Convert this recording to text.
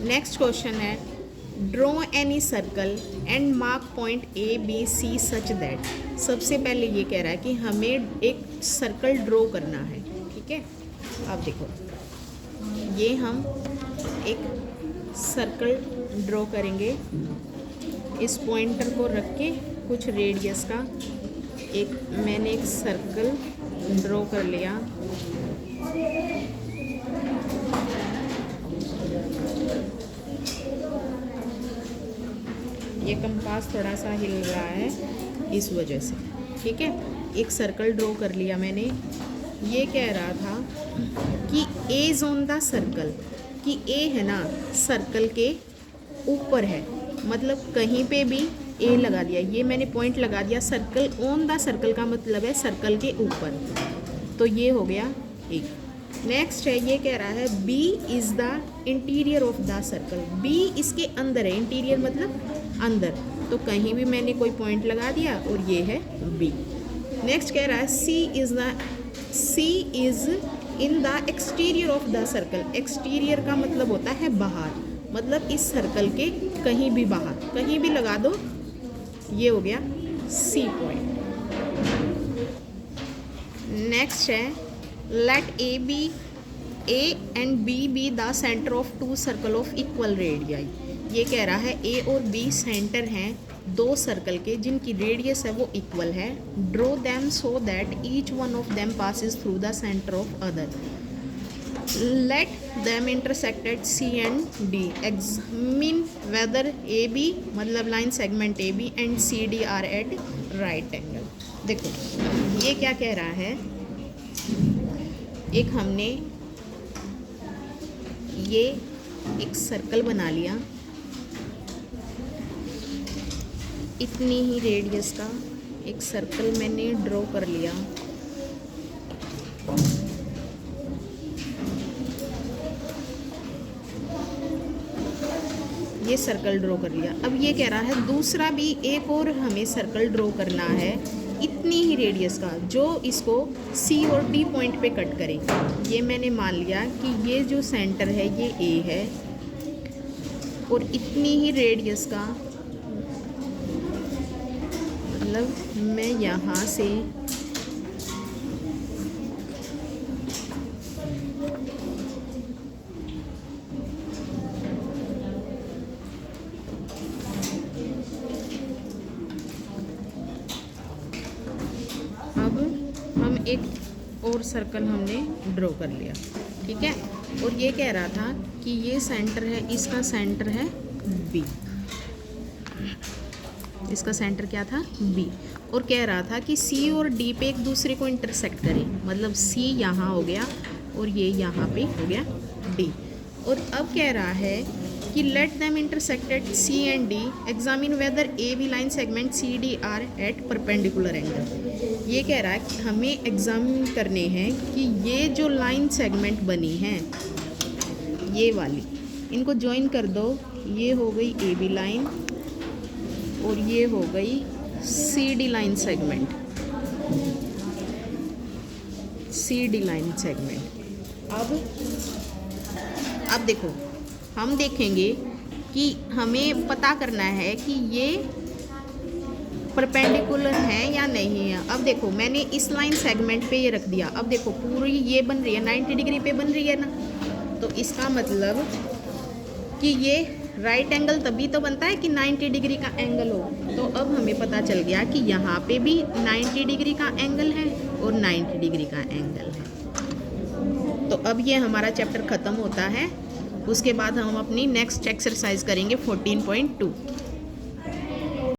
Next question है, draw any circle and mark point A B C such that. सबसे पहले ये कह रहा है कि हमें एक सर्कल ड्रॉ करना है, ठीक है। अब देखो, ये हम एक सर्कल ड्रॉ करेंगे, इस पॉइंटर को रख के कुछ रेडियस का मैंने एक सर्कल ड्रॉ कर लिया। ये कंपास थोड़ा सा हिल रहा है इस वजह से, ठीक है। एक सर्कल ड्रॉ कर लिया मैंने। ये कह रहा था कि ए इज ऑन द सर्कल, कि ए है ना सर्कल के ऊपर है, मतलब कहीं पे भी ए लगा दिया, ये मैंने पॉइंट लगा दिया। सर्कल ऑन द सर्कल का मतलब है सर्कल के ऊपर, तो ये हो गया एक। नेक्स्ट है, ये कह रहा है B is the interior of the circle, B इसके अंदर है, इंटीरियर मतलब अंदर, तो कहीं भी मैंने कोई पॉइंट लगा दिया और ये है बी। नेक्स्ट कह रहा है C is in the exterior of the circle, exterior का मतलब होता है बाहर, मतलब इस सर्कल के कहीं भी बाहर, कहीं भी लगा दो, ये हो गया सी पॉइंट। नेक्स्ट है, let A and B be the centre of two circle of equal radii. ये कह रहा है ए और बी सेंटर हैं दो सर्कल के जिनकी रेडियस है वो इक्वल है। Draw them so that each one of them passes through the centre of other. Let them intersect at C and D. Examine whether A B मतलब line segment A B and C D are at right angle. देखो ये क्या कह रहा है, एक हमने ये एक सर्कल बना लिया, इतनी ही रेडियस का एक सर्कल मैंने ड्रॉ कर लिया। ये सर्कल ड्रॉ कर लिया। अब ये कह रहा है दूसरा भी एक और हमें सर्कल ड्रॉ करना है इतनी ही रेडियस का, जो इसको सी और डी पॉइंट पे कट करे। ये मैंने मान लिया कि ये जो सेंटर है ये ए है और इतनी ही रेडियस का, मतलब मैं यहाँ से एक और सर्कल हमने ड्रॉ कर लिया, ठीक है। और ये कह रहा था कि ये सेंटर है, इसका सेंटर है बी, इसका सेंटर क्या था बी, और कह रहा था कि सी और डी पे एक दूसरे को इंटरसेक्ट करें, मतलब सी यहाँ हो गया और ये यहाँ पे हो गया डी। और अब कह रहा है कि let them intersect at C and D, examine whether A B line segment C D are at perpendicular angle. ये कह रहा है कि हमें एग्जामिन करने हैं कि ये जो लाइन सेगमेंट बनी है ये वाली, इनको ज्वाइन कर दो, ये हो गई ए बी लाइन और ये हो गई C D line segment, C D line segment. अब देखो हम देखेंगे कि हमें पता करना है कि ये परपेंडिकुलर है या नहीं है। अब देखो मैंने इस लाइन सेगमेंट पे ये रख दिया, अब देखो पूरी ये बन रही है 90 डिग्री पे बन रही है ना, तो इसका मतलब कि ये राइट एंगल तभी तो बनता है कि 90 डिग्री का एंगल हो। तो अब हमें पता चल गया कि यहाँ पे भी 90 डिग्री का एंगल है और 90 डिग्री का एंगल है। तो अब ये हमारा चैप्टर ख़त्म होता है। उसके बाद हम अपनी नेक्स्ट एक्सरसाइज करेंगे 14.2।